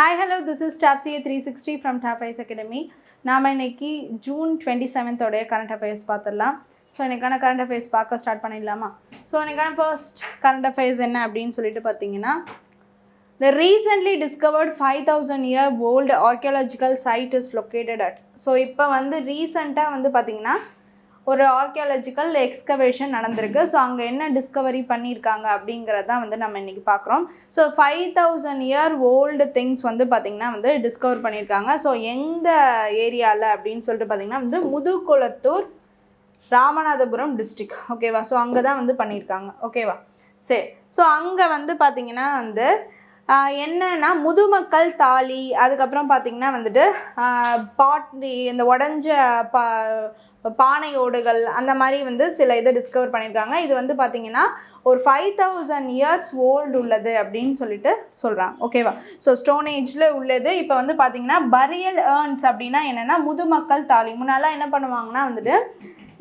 Hi, hello, this is TAP CA 360 from TAP ICE Academy. நாம் இன்னைக்கு June 27th உடைய current affairs பார்த்துடலாம். So இன்னைக்கான கரண்ட் அஃபேர்ஸ் பார்க்க ஸ்டார்ட் பண்ணிடலாமா? ஸோ இன்னைக்கான ஃபர்ஸ்ட் கரண்ட் அஃபேர்ஸ் என்ன அப்படின்னு சொல்லிட்டு பார்த்தீங்கன்னா, the recently discovered 5,000-year-old archaeological site is located at. So இப்போ வந்து ரீசெண்டாக வந்து பார்த்தீங்கன்னா ஒரு ஆர்கியாலஜிக்கல் எக்ஸ்கவேஷன் நடந்திருக்கு. ஸோ அங்கே என்ன டிஸ்கவரி பண்ணியிருக்காங்க அப்படிங்கிறதான் வந்து நம்ம இன்றைக்கி பார்க்குறோம். ஸோ 5,000-year-old திங்ஸ் வந்து பார்த்திங்கன்னா வந்து டிஸ்கவர் பண்ணியிருக்காங்க. ஸோ எந்த ஏரியாவில் அப்படின்னு சொல்லிட்டு பார்த்திங்கன்னா வந்து முதுகுளத்தூர் ராமநாதபுரம் டிஸ்ட்ரிக்ட். ஓகேவா? ஸோ அங்கே தான் வந்து பண்ணியிருக்காங்க. ஓகேவா? சரி. ஸோ அங்கே வந்து பார்த்திங்கன்னா வந்து என்னன்னா முதுமக்கள் தாலி, அதுக்கப்புறம் பார்த்திங்கன்னா வந்துட்டு பாட்ரி, இந்த உடஞ்ச பானை ஓடுகள், அந்த மாதிரி வந்து சில இதை டிஸ்கவர் பண்ணியிருக்காங்க. இது வந்து பார்த்திங்கன்னா ஒரு 5,000 years ஓல்டு உள்ளது அப்படின்னு சொல்லிட்டு சொல்கிறாங்க. ஓகேவா? ஸோ ஸ்டோன் ஏஜில் உள்ளது. இப்போ வந்து பார்த்திங்கன்னா பரியல் ஏர்ன்ஸ் அப்படின்னா என்னென்னா முதுமக்கள் தாலி. முன்னாலாம் என்ன பண்ணுவாங்கன்னா வந்துட்டு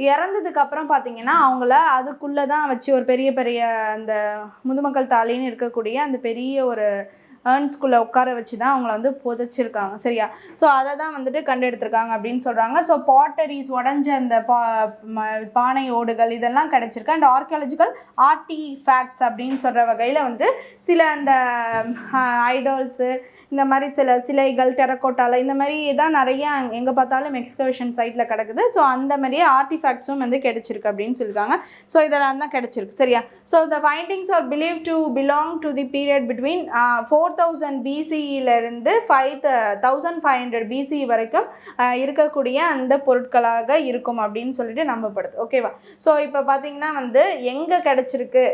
இறந்ததுக்கப்புறம் பார்த்திங்கன்னா அவங்கள அதுக்குள்ளே தான் வச்சு ஒரு பெரிய பெரிய அந்த முதுமக்கள் தாலின்னு இருக்கக்கூடிய அந்த பெரிய ஒரு ஏர்ன்ஸ்குள்ளே உட்கார வச்சு தான் அவங்கள வந்து புதைச்சிருக்காங்க. சரியா? ஸோ அதை தான் வந்துட்டு கண்டெடுத்திருக்காங்க அப்படின்னு சொல்கிறாங்க. ஸோ பாட்டரிஸ், உடஞ்ச அந்த பானை ஓடுகள் இதெல்லாம் கிடச்சிருக்கு. அண்ட் ஆர்கியாலஜிக்கல் ஆர்டிஃபேக்ட்ஸ் அப்படின்னு சொல்கிற வகையில் வந்து சில அந்த ஐடால்ஸு, இந்த மாதிரி சில சிலைகள், டெரக்கோட்டாவில் இந்த மாதிரி தான் நிறையா எங்கே பார்த்தாலும் எக்ஸ்கவேஷன் சைட்டில் கிடக்குது. ஸோ அந்த மாதிரியே ஆர்டிஃபேக்ட்ஸும் வந்து கிடச்சிருக்கு அப்படின்னு சொல்லியிருக்காங்க. ஸோ இதெல்லாம் தான் கிடச்சிருக்கு. சரியா? So the findings are believed to belong to the period between 4000 BCயிலிருந்து 5500 BC வரைக்கும் இருக்கக்கூடிய அந்த பொருட்களாக இருக்கும் அப்படின்னு சொல்லிட்டு நம்பப்படுது. ஓகேவா? ஸோ இப்போ பார்த்தீங்கன்னா வந்து எங்கே கிடச்சிருக்கு,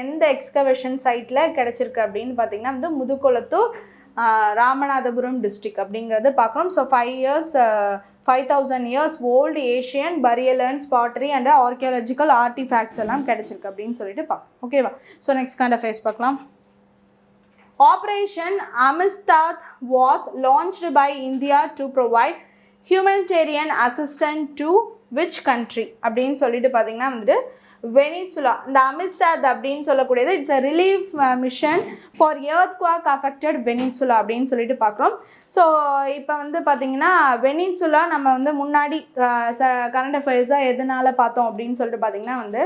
எந்த எக்ஸ்கவேஷன் சைட்டில் கிடச்சிருக்கு அப்படின்னு பார்த்தீங்கன்னா வந்து முதுகுளத்தூர் ராமநாதபுரம் டிஸ்ட்ரிக்ட் அப்படிங்கிறது பார்க்குறோம். So 5,000 years old Asian burial urns, pottery and archaeological artifacts எல்லாம் கிடச்சிருக்கு அப்படின்னு சொல்லிட்டு பார்க்கலாம். ஓகேவா? ஸோ நெக்ஸ்ட் கரண்ட் அஃபேர்ஸ் பார்க்கலாம். Operation Amistad was launched by India to provide humanitarian assistance to which country அப்படின்னு சொல்லிட்டு பார்த்தீங்கன்னா வந்துட்டு வெனிசுலா. இந்த அமிஸ்தாத் அப்படின்னு சொல்லக்கூடியது it's a relief mission for earthquake affected Venezuela அப்படின்னு சொல்லிட்டு பார்க்குறோம். ஸோ இப்போ வந்து பார்த்திங்கன்னா வெனிசுலா நம்ம வந்து முன்னாடி கரண்ட் அஃபேர்ஸாக எதனால் பார்த்தோம் அப்படின்னு சொல்லிட்டு பார்த்திங்கன்னா வந்து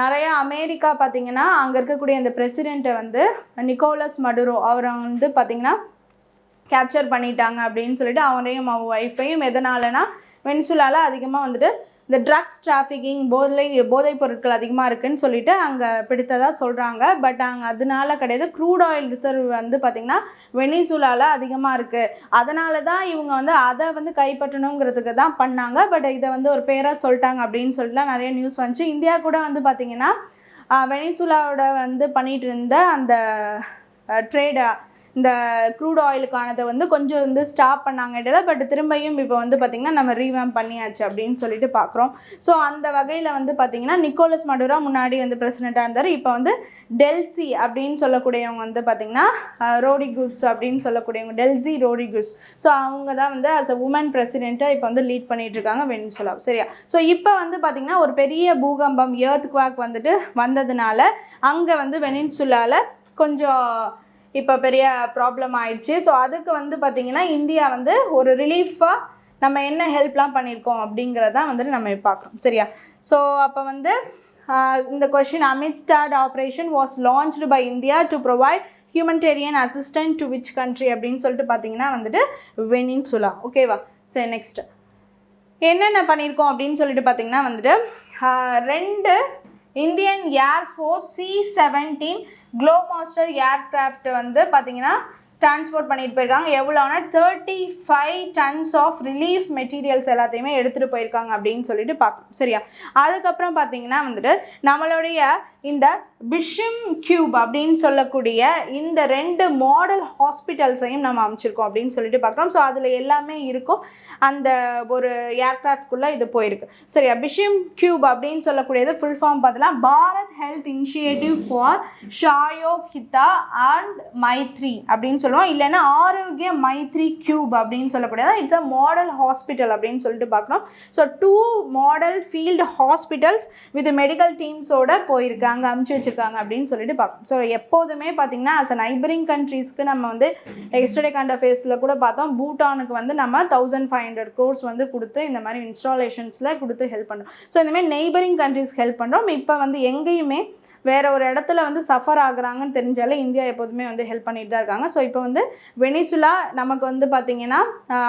நிறையா அமெரிக்கா பார்த்திங்கன்னா அங்கே இருக்கக்கூடிய அந்த பிரசிடெண்ட்டை வந்து நிக்கோலஸ் மடுரோ அவரை வந்து பார்த்திங்கன்னா கேப்சர் பண்ணிட்டாங்க அப்படின்னு சொல்லிட்டு அவரையும் அவங்க ஒய்ஃபையும் எதனாலனா வெனிசுலாவில் அதிகமாக வந்துட்டு இந்த ட்ரக்ஸ் டிராஃபிக்கிங், போதைப் பொருட்கள் அதிகமாக இருக்குதுன்னு சொல்லிட்டு அங்கே பிடித்ததாக சொல்கிறாங்க. பட் அங்கே அதனால கிடையாது. க்ரூட் ஆயில் ரிசர்வ் வந்து பார்த்திங்கன்னா வெனிசுலாவில் அதிகமாக இருக்குது. அதனால தான் இவங்க வந்து அதை வந்து கைப்பற்றணுங்கிறதுக்கு தான் பண்ணாங்க. பட் இதை வந்து ஒரு பேராக சொல்லிட்டாங்க அப்படின்னு சொல்லிட்டுலாம் நிறைய நியூஸ் வந்துச்சு. இந்தியா கூட வந்து பார்த்திங்கன்னா வெனிசுலாவோட வந்து பண்ணிகிட்டு இருந்த அந்த ட்ரேடை, இந்த க்ரூட் ஆயிலுக்கானதை வந்து கொஞ்சம் வந்து ஸ்டாப் பண்ணாங்க இடையில. பட் திரும்பியும் இப்போ வந்து பார்த்திங்கன்னா நம்ம ரீவேம் பண்ணியாச்சு அப்படின்னு சொல்லிட்டு பார்க்குறோம். ஸோ அந்த வகையில் வந்து பார்த்திங்கன்னா நிக்கோலஸ் மடுரோ முன்னாடி வந்து பிரசிடெண்ட்டாக இருந்தார். இப்போ வந்து டெல்சி அப்படின்னு சொல்லக்கூடியவங்க வந்து பார்த்திங்கன்னா ரோடிகுஸ் அப்படின்னு சொல்லக்கூடியவங்க, டெல்சி ரோடிகுஸ். ஸோ அவங்க தான் வந்து அஸ் அ உமன் பிரசிடெண்ட்டை இப்போ வந்து லீட் பண்ணிகிட்டு இருக்காங்க வெனிசுலா. சரியா? ஸோ இப்போ வந்து பார்த்திங்கன்னா ஒரு பெரிய பூகம்பம், எர்த்குவாக் வந்துட்டு வந்ததுனால அங்கே வந்து வெனிசுலாவில் கொஞ்சம் இப்போ பெரிய ப்ராப்ளம் ஆயிடுச்சு. ஸோ அதுக்கு வந்து பார்த்திங்கன்னா இந்தியா வந்து ஒரு ரிலீஃபாக நம்ம என்ன ஹெல்ப்லாம் பண்ணியிருக்கோம் அப்படிங்கிறதான் வந்துட்டு நம்ம பார்க்குறோம். சரியா? ஸோ அப்போ வந்து இந்த question, Amistad operation was launched by India to provide humanitarian assistant to which country அப்படின்னு சொல்லிட்டு பார்த்திங்கன்னா வந்துட்டு வெனிசுலா. ஓகேவா? சரி, நெக்ஸ்ட் என்னென்ன பண்ணியிருக்கோம் அப்படின்னு சொல்லிட்டு பார்த்திங்கன்னா வந்துட்டு 2 இந்தியன் ஏர்ஃபோர்ஸ் C-17 க்ளோமாஸ்டர் ஏர்க்ராஃப்ட் வந்து பார்த்திங்கன்னா டிரான்ஸ்போர்ட் பண்ணிட்டு போயிருக்காங்க. எவ்வளோனா 35 tons ஆஃப் ரிலீஃப் மெட்டீரியல்ஸ் எல்லாத்தையுமே எடுத்துகிட்டு போயிருக்காங்க அப்படின்னு சொல்லிட்டு பார்க்கணும். சரியா? அதுக்கப்புறம் பார்த்திங்கன்னா வந்துட்டு நம்மளுடைய இந்த பிஷிம் கியூப் அப்படின்னு சொல்லக்கூடிய இந்த 2 மாடல் ஹாஸ்பிட்டல்ஸையும் நம்ம அமைச்சிருக்கோம் அப்படின்னு சொல்லிட்டு பார்க்குறோம். ஸோ அதில் எல்லாமே இருக்கும். அந்த ஒரு ஏர்க்ராஃப்ட்குள்ளே இது போயிருக்கு. சரியா? பிஷிம் கியூப் அப்படின்னு சொல்லக்கூடியது ஃபுல் ஃபார்ம் பார்த்தலாம் Bharat health initiative for ஷாயோஹிதா and Maithri அப்படின்னு சொல்லுவோம். இல்லைன்னா ஆரோக்கிய மைத்ரி கியூப் அப்படின்னு சொல்லக்கூடியது இட்ஸ் அ மாடல் ஹாஸ்பிட்டல் அப்படின்னு சொல்லிட்டு பார்க்குறோம். So 2 model field hospitals with medical டீம்ஸோட போயிருக்கு வச்சுருக்காங்க அப்படின்னு சொல்லிட்டு பார்க்கணும். ஸோ எப்போதுமே பார்த்திங்கன்னா அஸ் அ நைபரிங் கண்ட்ரீஸ்க்கு நம்ம வந்து எஸ்டர்டே கண்ட ஃபேஸில் கூட பார்த்தோம், பூட்டானுக்கு வந்து நம்ம 1500 crores வந்து கொடுத்து இந்த மாதிரி இன்ஸ்டாலேஷன்ஸில் கொடுத்து ஹெல்ப் பண்ணுறோம். ஸோ இந்தமாதிரி நெய்பரிங் கண்ட்ரீஸ்க்கு ஹெல்ப் பண்ணுறோம். இப்போ வந்து எங்கேயுமே வேறு ஒரு இடத்துல வந்து சஃபர் ஆகுறாங்கன்னு தெரிஞ்சாலே இந்தியா எப்போதுமே வந்து ஹெல்ப் பண்ணிட்டு தான் இருக்காங்க. ஸோ இப்போ வந்து வெனிசுலா நமக்கு வந்து பார்த்திங்கன்னா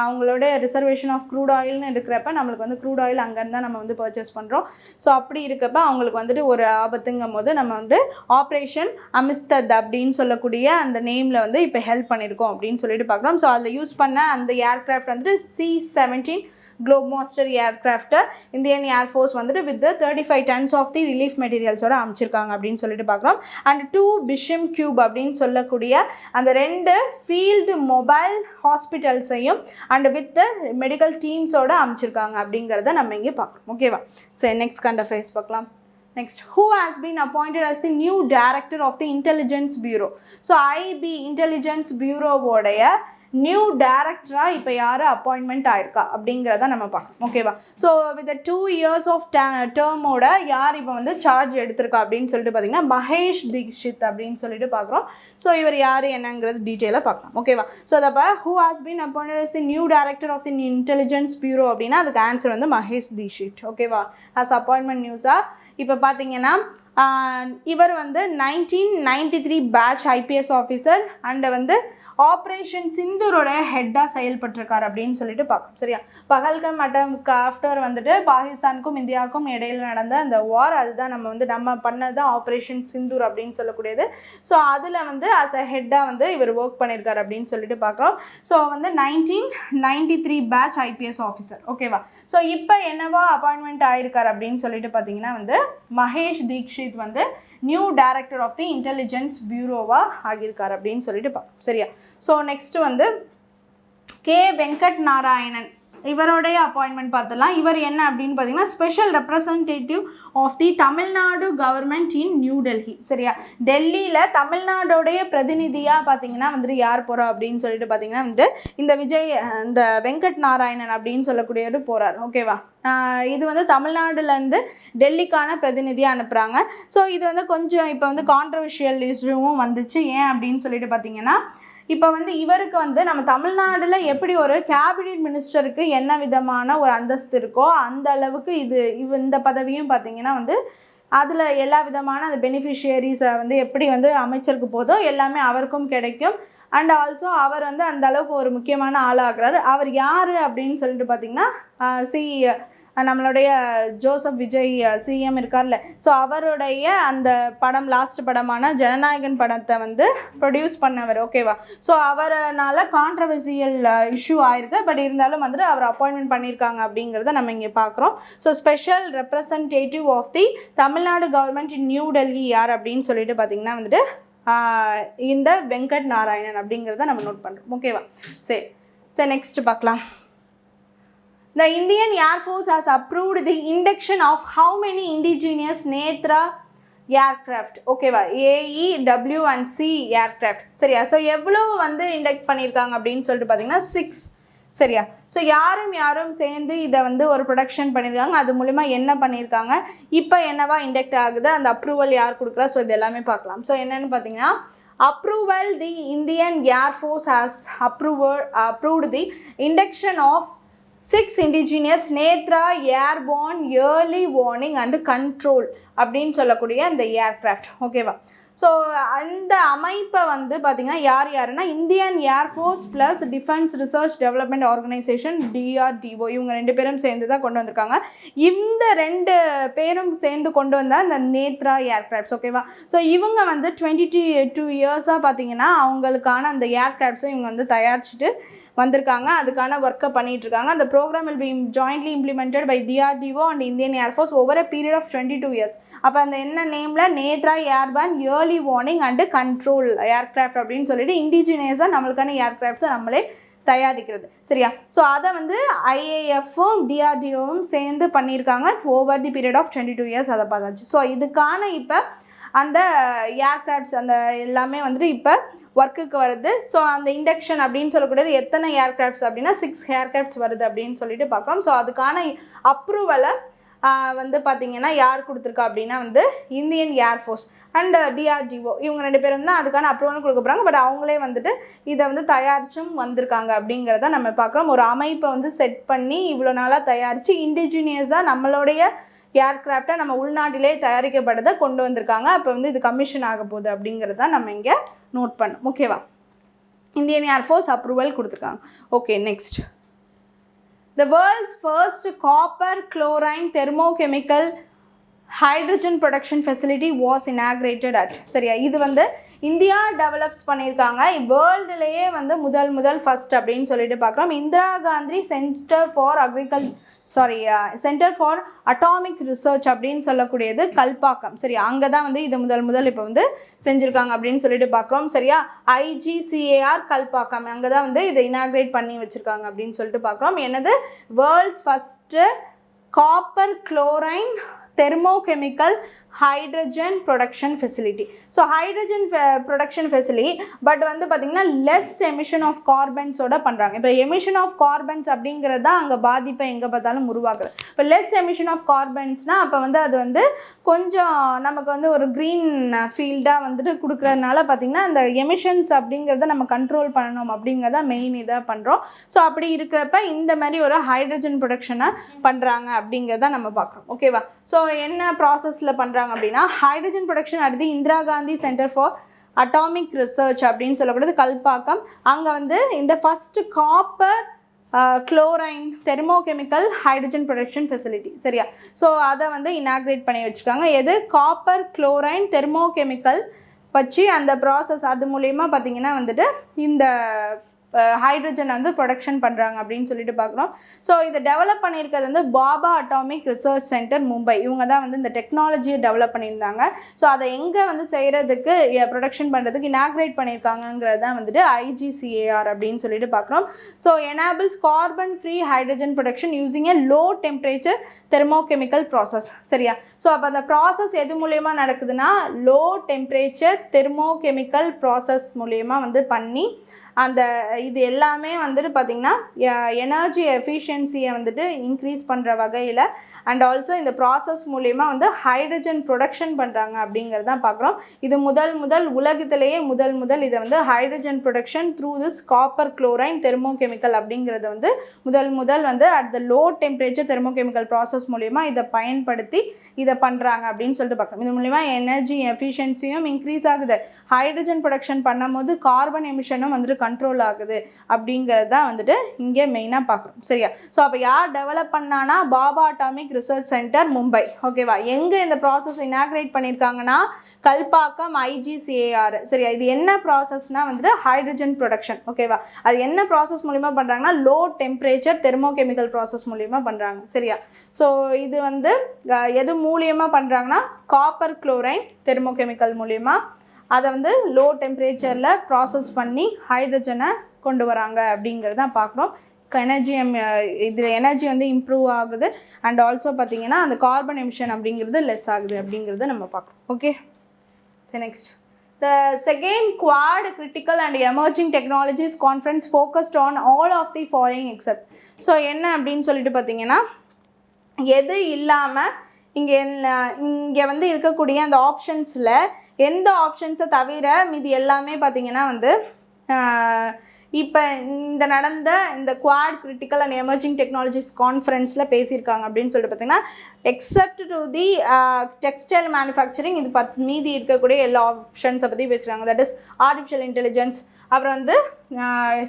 அவங்களோட ரிசர்வேஷன் ஆஃப் க்ரூட் ஆயில்னு இருக்கிறப்ப நம்மளுக்கு வந்து க்ரூட் ஆயில் அங்கேருந்து தான் நம்ம வந்து பர்ச்சேஸ் பண்ணுறோம். ஸோ அப்படி இருக்கப்போ அவங்களுக்கு வந்துட்டு ஒரு ஆபத்துங்கும் போது நம்ம வந்து ஆப்ரேஷன் அமிஸ்தத் அப்படின்னு சொல்லக்கூடிய அந்த நேமில் வந்து இப்போ ஹெல்ப் பண்ணியிருக்கோம் அப்படின்னு சொல்லிட்டு பார்க்குறோம். ஸோ அதில் யூஸ் பண்ண அந்த ஏர்க்ராஃப்ட் வந்துட்டு C-17 Globemaster ஏர்க்ராஃப்டை இந்தியன் ஏர்ஃபோர்ஸ் வந்துட்டு with 35 tons of the relief மெட்டீரியல்ஸோட அமைச்சிருக்காங்க அப்படின்னு சொல்லிட்டு பார்க்குறோம். அண்ட் 2 பிஷம் கியூப் அப்படின்னு சொல்லக்கூடிய அந்த 2 ஃபீல்டு மொபைல் ஹாஸ்பிட்டல்ஸையும் அண்ட் வித் மெடிக்கல் டீம்ஸோட அமைச்சிருக்காங்க அப்படிங்கிறத நம்ம இங்கே பார்க்குறோம். ஓகேவா? சரி, நெக்ஸ்ட் கண்ட ஃபேஸ் பார்க்கலாம். Next, who has been appointed as the new director of the Intelligence Bureau? So IB Intelligence Bureau உடைய நியூ டைரக்டராக இப்போ யார் அப்பாயின்மெண்ட் ஆயிருக்கா அப்படிங்கிறத நம்ம பார்க்கணும். ஓகேவா? ஸோ வித் 2 years ஆஃப் டேர்மோட யார் இப்போ வந்து சார்ஜ் எடுத்திருக்கா அப்படின்னு சொல்லிட்டு பார்த்தீங்கன்னா மகேஷ் தீக்ஷித் அப்படின்னு சொல்லிட்டு பார்க்குறோம். ஸோ இவர் யார் என்னங்கிறது டீட்டெயிலாக பார்க்கலாம். ஓகேவா? ஸோ அதப்போ who has been appointed as the new director of the intelligence bureau அப்படின்னா அதுக்கு ஆன்சர் வந்து மகேஷ் தீக்ஷித். ஓகேவா? ஆஸ் அப்பாயின்மெண்ட் நியூஸாக இப்போ பார்த்தீங்கன்னா இவர் வந்து 1993 பேட்ச் IPS ஆஃபீஸர் அண்ட் வந்து ஆப்ரேஷன் சிந்தூரோட ஹெட்டாக செயல்பட்டிருக்கார் அப்படின்னு சொல்லிட்டு பார்க்கணும். சரியா? பகல்காம் அட்டாக் ஆஃப்டர் வந்துட்டு பாகிஸ்தானுக்கும் இந்தியாவுக்கும் இடையில் நடந்த அந்த வார், அதுதான் நம்ம பண்ணது தான் ஆப்ரேஷன் சிந்தூர் அப்படின்னு சொல்லக்கூடியது. ஸோ அதில் வந்து அஸ் அ ஹெட்டாக வந்து இவர் ஒர்க் பண்ணியிருக்கார் அப்படின்னு சொல்லிட்டு பார்க்குறோம். ஸோ வந்து 1993 பேட்ச் IPS ஆஃபீஸர். ஓகேவா? ஸோ இப்போ என்னவா அப்பாயின்மெண்ட் ஆயிருக்கார் அப்படின்னு சொல்லிட்டு பார்த்தீங்கன்னா வந்து மகேஷ் தீக்ஷித் வந்து new director of the intelligence பியூரோவாக ஆகியிருக்கார் அப்படின்னு சொல்லிட்டு பார்க்கணும். சரியா? ஸோ நெக்ஸ்ட்டு வந்து கே வெங்கட் நாராயணன் இவருடைய அப்பாயின்மெண்ட் பார்த்துலாம். இவர் என்ன அப்படின்னு பார்த்தீங்கன்னா special representative of the Tamil Nadu government in New Delhi. சரியா? டெல்லியில் தமிழ்நாடோடைய பிரதிநிதியாக பார்த்தீங்கன்னா வந்துட்டு யார் போகிறா அப்படின்னு சொல்லிட்டு பார்த்தீங்கன்னா வந்துட்டு இந்த வெங்கட் நாராயணன் அப்படின்னு சொல்லக்கூடியவர் போகிறார். ஓகேவா? இது வந்து தமிழ்நாடுலேருந்து டெல்லிக்கான பிரதிநிதியாக அனுப்புகிறாங்க. ஸோ இது வந்து கொஞ்சம் இப்போ வந்து கான்ட்ரவர்ஷியல் இஷ்யூவும் வந்துச்சு. ஏன் அப்படின்னு சொல்லிட்டு பார்த்தீங்கன்னா இப்போ வந்து இவருக்கு வந்து நம்ம தமிழ்நாட்டில் எப்படி ஒரு கேபினெட் மினிஸ்டருக்கு என்ன விதமான ஒரு அந்தஸ்து இருக்கோ அந்த அளவுக்கு இந்த பதவியும் பார்த்திங்கன்னா வந்து அதில் எல்லா விதமான அந்த பெனிஃபிஷியரிஸை வந்து எப்படி வந்து அமைச்சருக்கு போதோ எல்லாமே அவருக்கும் கிடைக்கும். அண்ட் ஆல்சோ அவர் வந்து அந்த அளவுக்கு ஒரு முக்கியமான ஆளாகிறாரு. அவர் யார் அப்படின்னு சொல்லிட்டு பார்த்திங்கன்னா நம்மளுடைய ஜோசப் விஜய் சிஎம் இருக்கார்ல, ஸோ அவருடைய அந்த படம் லாஸ்ட் படமான ஜனநாயகன் படத்தை வந்து ப்ரொடியூஸ் பண்ணவர். ஓகேவா? ஸோ அவரால் கான்ட்ரவர்சியல் இஷ்யூ ஆயிருக்கு. பட் இருந்தாலும் வந்துட்டு அவர் அப்பாயின்மெண்ட் பண்ணியிருக்காங்க அப்படிங்கிறத நம்ம இங்கே பார்க்குறோம். So special representative of the Tamil Nadu government in New Delhi யார் அப்படின்னு சொல்லிட்டு பார்த்திங்கன்னா வந்துட்டு இந்த வெங்கட் நாராயணன் அப்படிங்கிறத நம்ம நோட் பண்ணுறோம். ஓகேவா? சரி நெக்ஸ்ட் பார்க்கலாம். The Indian Air Force has approved the induction of how many indigenous Netra aircraft? ஓகேவா? AE, W and C aircraft. சரியா? ஸோ எவ்வளோ வந்து இண்டக்ட் பண்ணியிருக்காங்க அப்படின்னு சொல்லிட்டு பார்த்தீங்கன்னா 6. சரியா? ஸோ யாரும் சேர்ந்து இதை வந்து ஒரு ப்ரொடக்ஷன் பண்ணியிருக்காங்க. அது மூலிமா என்ன பண்ணியிருக்காங்க, இப்போ என்னவா இண்டக்ட் ஆகுது, அந்த அப்ரூவல் யார் கொடுக்குறா, ஸோ இது எல்லாமே பார்க்கலாம். ஸோ என்னென்னு பார்த்தீங்கன்னா approval, the Indian Air Force has approved the induction of 6 indigenous Netra airborne early warning and control அப்படின்னு சொல்லக்கூடிய அந்த ஏர்க்ராஃப்ட். ஓகேவா? ஸோ அந்த அமைப்பை வந்து பார்த்திங்கன்னா யாருன்னா Indian air force plus defence research development organisation DRDO இவங்க 2 பேரும் சேர்ந்து தான் கொண்டு வந்திருக்காங்க. இந்த 2 பேரும் சேர்ந்து கொண்டு வந்தால் இந்த நேத்ரா ஏர்க்ராஃப்ட்ஸ். ஓகேவா? ஸோ இவங்க வந்து 22 இயர்ஸாக பார்த்திங்கன்னா அவங்களுக்கான அந்த ஏர்க்ராஃப்ட்ஸை இவங்க வந்து தயாரிச்சுட்டு வந்திருக்காங்க. அதுக்கான ஒர்க்கை பண்ணிகிட்ருக்காங்க. அந்த program will be jointly implemented by DRDO and Indian air force over a period of 22 years. அப்போ அந்த என்ன நேமில் Netra airborne early warning and control aircraft அப்படின்னு சொல்லிட்டு இண்டிஜினியஸாக நம்மளுக்கான ஏர்க்ராஃப்ட்ஸை நம்மளே தயாரிக்கிறது. சரியா? ஸோ அதை வந்து IAFும் DRDOவும் சேர்ந்து பண்ணியிருக்காங்க over the period of 22 years. அதை பார்த்தாச்சு. ஸோ இதுக்கான இப்போ அந்த ஏர்க்ராஃப்ட்ஸ் அந்த எல்லாமே வந்துட்டு இப்போ ஒர்க்குக்கு வருது. ஸோ அந்த இண்டக்ஷன் அப்படின்னு சொல்லக்கூடியது எத்தனை ஏர்க்ராஃப்ட்ஸ் அப்படின்னா 6 ஏர்க்ராஃப்ட்ஸ் வருது அப்படின்னு சொல்லிட்டு பார்க்குறோம். ஸோ அதுக்கான அப்ரூவலை வந்து பார்த்திங்கன்னா யார் கொடுத்துருக்கா அப்படின்னா வந்து இந்தியன் ஏர்ஃபோர்ஸ் அண்ட் டிஆர்டிஓ இவங்க 2 பேரும் தான் அதுக்கான அப்ரூவல் கொடுக்க போகிறாங்க. பட் அவங்களே வந்துட்டு இதை வந்து தயாரிச்சும் வந்திருக்காங்க அப்படிங்கிறத நம்ம பார்க்குறோம். ஒரு அமைப்பை வந்து செட் பண்ணி இவ்வளோ நாளாக தயாரித்து இண்டிஜினியஸாக நம்மளுடைய ஏர்க்ராஃப்டை நம்ம உள்நாட்டிலே தயாரிக்கப்பட்டதை கொண்டு வந்திருக்காங்க. அப்போ வந்து இது கமிஷன் ஆக போகுது அப்படிங்கிறத நம்ம இங்கே நோட் பண்ணோம். ஓகேவா? இந்தியன் ஏர்ஃபோர்ஸ் அப்ரூவல் கொடுத்துருக்காங்க. Okay, next. The world's first copper chlorine thermochemical hydrogen production facility was inaugurated at. சரியா? இது வந்து இந்தியா டெவலப்ஸ் பண்ணியிருக்காங்க. வேர்ல்டுலேயே வந்து முதல் ஃபர்ஸ்ட் அப்படின்னு சொல்லிட்டு பார்க்குறோம். Indira Gandhi centre for atomic research அப்படின்னு சொல்லக்கூடியது கல்பாக்கம். சரியா? அங்கே தான் வந்து இது முதல் இப்போ வந்து செஞ்சுருக்காங்க அப்படின்னு சொல்லிட்டு பார்க்குறோம். சரியா? IGCAR கல்பாக்கம் அங்கே தான் வந்து இதை இனாக்ரேட் பண்ணி வச்சுருக்காங்க அப்படின்னு சொல்லிட்டு பார்க்குறோம். என்னது? World's first copper chlorine thermochemical hydrogen production facility. So hydrogen production facility but வந்து பார்த்திங்கன்னா லெஸ் எமிஷன் ஆஃப் கார்பன்ஸோட பண்ணுறாங்க. இப்போ எமிஷன் ஆஃப் கார்பன்ஸ் அப்படிங்கிறது தான் அங்கே பாதிப்பை எங்கே பார்த்தாலும் உருவாக்குது. இப்போ லெஸ் எமிஷன் ஆஃப் கார்பன்ஸ்னால் அப்போ வந்து அது வந்து கொஞ்சம் நமக்கு வந்து ஒரு க்ரீன் ஃபீல்டாக வந்துட்டு கொடுக்குறதுனால பார்த்திங்கன்னா அந்த எமிஷன்ஸ் அப்படிங்கிறத நம்ம கண்ட்ரோல் பண்ணணும் அப்படிங்கிறத மெயின் இதாக பண்ணுறோம். ஸோ அப்படி இருக்கிறப்ப இந்த மாதிரி ஒரு ஹைட்ரஜன் ப்ரொடக்ஷனை பண்ணுறாங்க அப்படிங்கிறத நம்ம பார்க்குறோம். ஓகேவா? ஸோ என்ன ப்ராசஸில் பண்ணுறாங்க அப்படின்னா ஹைட்ரஜன் ப்ரொடக்ஷன் அடுத்து Indira Gandhi centre for atomic research அப்படின்னு சொல்லக்கூடியது கல்பாக்கம். அங்கே வந்து இந்த first copper chlorine thermochemical hydrogen production facility. சரியா? ஸோ அதை வந்து இனாக்ரேட் பண்ணி வச்சுருக்காங்க. எது? காப்பர் குளோரைன் தெர்மோகெமிக்கல் வச்சு அந்த ப்ராசஸ் அது மூலயமா பார்த்திங்கன்னா வந்துட்டு இந்த ஹைட்ரஜன் வந்து ப்ரொடக்ஷன் பண்ணுறாங்க அப்படின்னு சொல்லிட்டு பார்க்குறோம். ஸோ இதை டெவலப் பண்ணியிருக்கிறது வந்து Baba atomic research centre Mumbai. இவங்க தான் வந்து இந்த டெக்னாலஜியை டெவலப் பண்ணியிருந்தாங்க. ஸோ அதை எங்கே வந்து செய்கிறதுக்கு ப்ரொடக்ஷன் பண்ணுறதுக்கு இனாக்ரேட் பண்ணியிருக்காங்கிறது தான் வந்துட்டு IGCAR அப்படின்னு சொல்லிட்டு பார்க்குறோம். So enables carbon free hydrogen production using a low temperature thermochemical process. சரியா? ஸோ அப்போ அந்த ப்ராசஸ் எது மூலயமா நடக்குதுன்னா லோ டெம்பரேச்சர் தெர்மோகெமிக்கல் ப்ராசஸ் மூலயமா வந்து பண்ணி அந்த இது எல்லாமே வந்துட்டு பார்த்திங்கன்னா எனர்ஜி எஃபிஷியன்சியை வந்துட்டு இன்க்ரீஸ் பண்ணுற வகையில் அண்ட் ஆல்சோ இந்த ப்ராசஸ் மூலயமா வந்து ஹைட்ரஜன் ப்ரொடக்ஷன் பண்ணுறாங்க அப்படிங்கிறது தான் பார்க்குறோம். இது முதல் உலகத்திலேயே முதல் இதை வந்து hydrogen production through this copper chlorine thermochemical அப்படிங்கிறது வந்து முதல் வந்து at the low temperature thermochemical process மூலயமா இதை பயன்படுத்தி இதை பண்ணுறாங்க அப்படின்னு சொல்லிட்டு பார்க்குறோம். இது மூலிமா எனர்ஜி எஃபிஷியன்சியும் இன்க்ரீஸ் ஆகுது. ஹைட்ரஜன் ப்ரொடக்ஷன் பண்ணும்போது கார்பன் எமிஷனும் வந்துட்டு கண்ட்ரோல் ஆகுது அப்படிங்கிறது தான் வந்துட்டு இங்கே மெயினாக பார்க்குறோம். சரியா? ஸோ அப்போ யார் டெவலப் பண்ணானா Baba atomic research centre Mumbai. ஓகேவா? எங்கே இந்த ப்ராசஸ் இனாக்ரேட் பண்ணியிருக்காங்கன்னா கல்பாக்கம் IGCAR. சரியா? இது என்ன ப்ராசஸ்னால் வந்துட்டு ஹைட்ரஜன் ப்ரொடக்ஷன். ஓகேவா? அது என்ன ப்ராசஸ் மூலிமா பண்ணுறாங்கன்னா லோ டெம்பரேச்சர் தெர்மோகெமிக்கல் ப்ராசஸ் மூலிமா பண்ணுறாங்க. சரியா? ஸோ இது வந்து எது மூலியமாக பண்ணுறாங்கன்னா காப்பர் குளோரைன் தெர்மோகெமிக்கல் மூலிமா அதை வந்து லோ டெம்பரேச்சரில் ப்ராசஸ் பண்ணி ஹைட்ரஜனை கொண்டு வராங்க அப்படிங்கிறது தான் பார்க்குறோம். இதில் எனர்ஜி வந்து இம்ப்ரூவ் ஆகுது அண்ட் ஆல்சோ பார்த்திங்கன்னா அந்த கார்பன் எமிஷன் அப்படிங்கிறது லெஸ் ஆகுது அப்படிங்கிறத நம்ம பார்க்குறோம். ஓகே, சரி next. The second Quad Critical and Emerging Technologies Conference focused on all of the following except. So என்ன அப்படின்னு சொல்லிட்டு பார்த்திங்கன்னா எது இல்லாமல் இங்கே வந்து இருக்கக்கூடிய அந்த ஆப்ஷன்ஸில் எந்த ஆப்ஷன்ஸை தவிர மீதி எல்லாமே பார்த்திங்கன்னா வந்து இப்போ நடந்த இந்த quad critical and emerging technologies கான்ஃபரன்ஸில் பேசியிருக்காங்க அப்படின்னு சொல்லிட்டு பார்த்திங்கன்னா except to the textile manufacturing இது மீதி இருக்கக்கூடிய எல்லா ஆப்ஷன்ஸை பற்றி பேசுகிறாங்க. தட் இஸ் ஆர்டிஃபிஷியல் இன்டெலிஜென்ஸ், அப்புறம் வந்து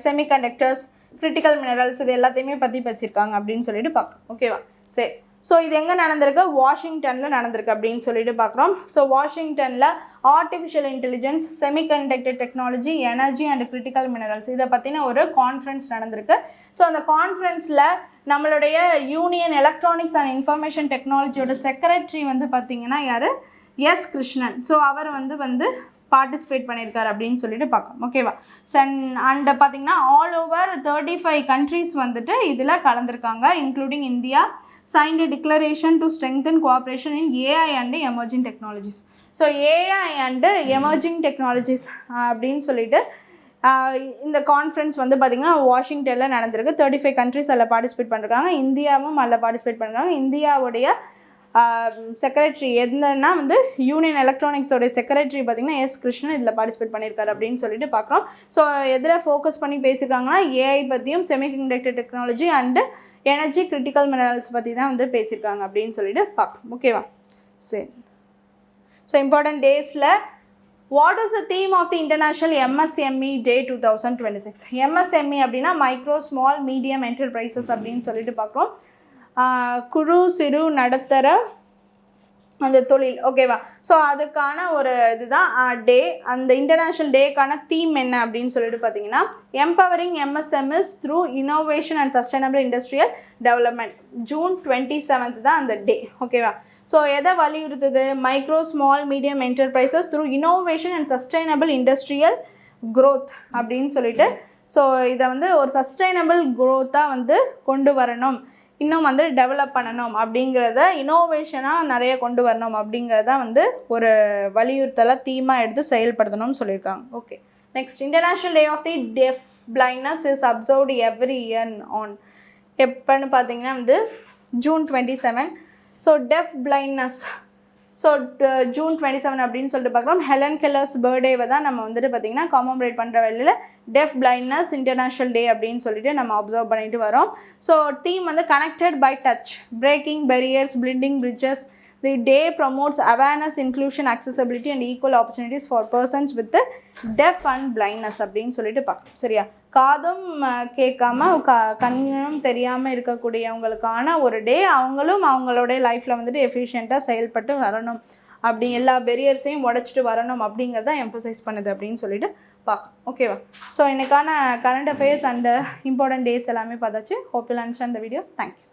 செமிகண்டக்டர்ஸ், கிரிட்டிக்கல் மினரல்ஸ், இது எல்லாத்தையுமே பற்றி பேசியிருக்காங்க அப்படின்னு சொல்லிட்டு பார்க்குறோம். ஓகேவா? சரி. ஸோ இது எங்கே நடந்திருக்கு? வாஷிங்டனில் நடந்திருக்கு அப்படின்னு சொல்லிட்டு பார்க்குறோம். ஸோ வாஷிங்டனில் artificial intelligence, semiconductor technology, energy and critical minerals இதை பற்றின ஒரு கான்ஃபரன்ஸ் நடந்திருக்கு. ஸோ அந்த கான்ஃபரன்ஸில் நம்மளுடைய யூனியன் எலக்ட்ரானிக்ஸ் அண்ட் இன்ஃபர்மேஷன் டெக்னாலஜியோட செக்ரட்டரி வந்து பார்த்திங்கன்னா யார்? எஸ் கிருஷ்ணன். ஸோ அவர் வந்து பார்ட்டிசிபேட் பண்ணியிருக்காரு அப்படின்னு சொல்லிட்டு பார்க்கணும். ஓகேவா? அண்ட் பார்த்திங்கன்னா ஆல் ஓவர் 35 கண்ட்ரீஸ் வந்துட்டு இதில் கலந்துருக்காங்க, including India. signed a declaration to strengthen cooperation in AI and emerging technologies. So AI and emerging technologies அப்படின்னு சொல்லிட்டு இந்த கான்ஃபரன்ஸ் வந்து பார்த்திங்கன்னா வாஷிங்டனில் நடந்திருக்கு. 35 கண்ட்ரிஸ் அதில் பார்ட்டிசிபேட் பண்ணிருக்காங்க. இந்தியாவும் அதில் பார்ட்டிசிபேட் பண்ணுறாங்க. இந்தியாவுடைய செக்ரட்டரி என்னன்னா வந்து யூனியன் எலக்ட்ரானிக்ஸோடைய செக்ரட்டரி பார்த்திங்கன்னா எஸ் கிருஷ்ணன் இதில் பார்ட்டிசிபேட் பண்ணியிருக்காரு அப்படின்னு சொல்லிட்டு பார்க்குறோம். ஸோ எதில் ஃபோக்கஸ் பண்ணி பேசியிருக்காங்கன்னா ஏஐ பற்றியும் semiconductor technology and energy critical minerals பற்றி தான் வந்து பேசியிருக்காங்க அப்படின்னு சொல்லிட்டு பார்க்கலாம். ஓகேவா? சரி. ஸோ இம்பார்ட்டன்ட் டேஸில் what is the theme of the international MSME day 2026? MSME அப்படின்னா மைக்ரோ ஸ்மால் மீடியம் என்டர்பிரைசஸ் அப்படின்னு சொல்லிட்டு பார்க்குறோம். குறு சிறு நடுத்தர அந்த தொழில். ஓகேவா? ஸோ அதுக்கான ஒரு இதுதான் டே. அந்த இன்டர்நேஷ்னல் டேக்கான தீம் என்ன அப்படின்னு சொல்லிட்டு பார்த்தீங்கன்னா empowering MSMEs through innovation and sustainable industrial development. June 27 தான் அந்த டே. ஓகேவா? ஸோ எதை வலியுறுத்துது? Micro small medium enterprises through innovation and sustainable industrial growth அப்படின்னு சொல்லிட்டு. ஸோ இதை வந்து ஒரு சஸ்டைனபிள் க்ரோத்தாக வந்து கொண்டு வரணும், இன்னும் வந்து டெவலப் பண்ணணும் அப்படிங்கிறத, இனோவேஷனாக நிறைய கொண்டு வரணும் அப்படிங்கிறத வந்து ஒரு வலியுறுத்தலாக தீமாக எடுத்து செயல்படுத்தணும்னு சொல்லியிருக்காங்க. Okay, next international day of the deaf blindness is observed every year on எப்போன்னு பார்த்தீங்கன்னா வந்து June 27. So deaf blindness so June 27 அப்படின்னு சொல்லிட்டு பார்க்குறோம். ஹெலன் கெல்லர்ஸ் பர்த்டேவை தான் நம்ம வந்துட்டு பார்த்திங்கன்னா காமமரேட் பண்ணுற வேலையில் டெஃப் பிளைண்ட்னஸ் இன்டர்நேஷ்னல் டே அப்படின்னு சொல்லிட்டு நம்ம அப்சர்வ் பண்ணிட்டு வரோம். ஸோ தீம் வந்து connected by touch, breaking barriers, building bridges. The day promotes awareness, inclusion, accessibility and equal opportunities for persons with deaf and blindness அப்படின்னு சொல்லிட்டு பார்க்கணும். சரியா? காதும் கேட்காம கண்ணும் தெரியாமல் இருக்கக்கூடியவங்களுக்கான ஒரு டே. அவங்களும் அவங்களுடைய லைஃப்பில் வந்துட்டு எஃபிஷியண்ட்டாக செயல்பட்டு வரணும், அப்படி எல்லா பெரியர்ஸையும் உடச்சிட்டு வரணும் அப்படிங்கிறத எம்ஃபசைஸ் பண்ணுது அப்படின்னு சொல்லிட்டு பார்க்கலாம். ஓகேவா? ஸோ இன்னைக்கான current affairs and important days எல்லாமே பார்த்தாச்சு. Hope you understand the video. Thank you.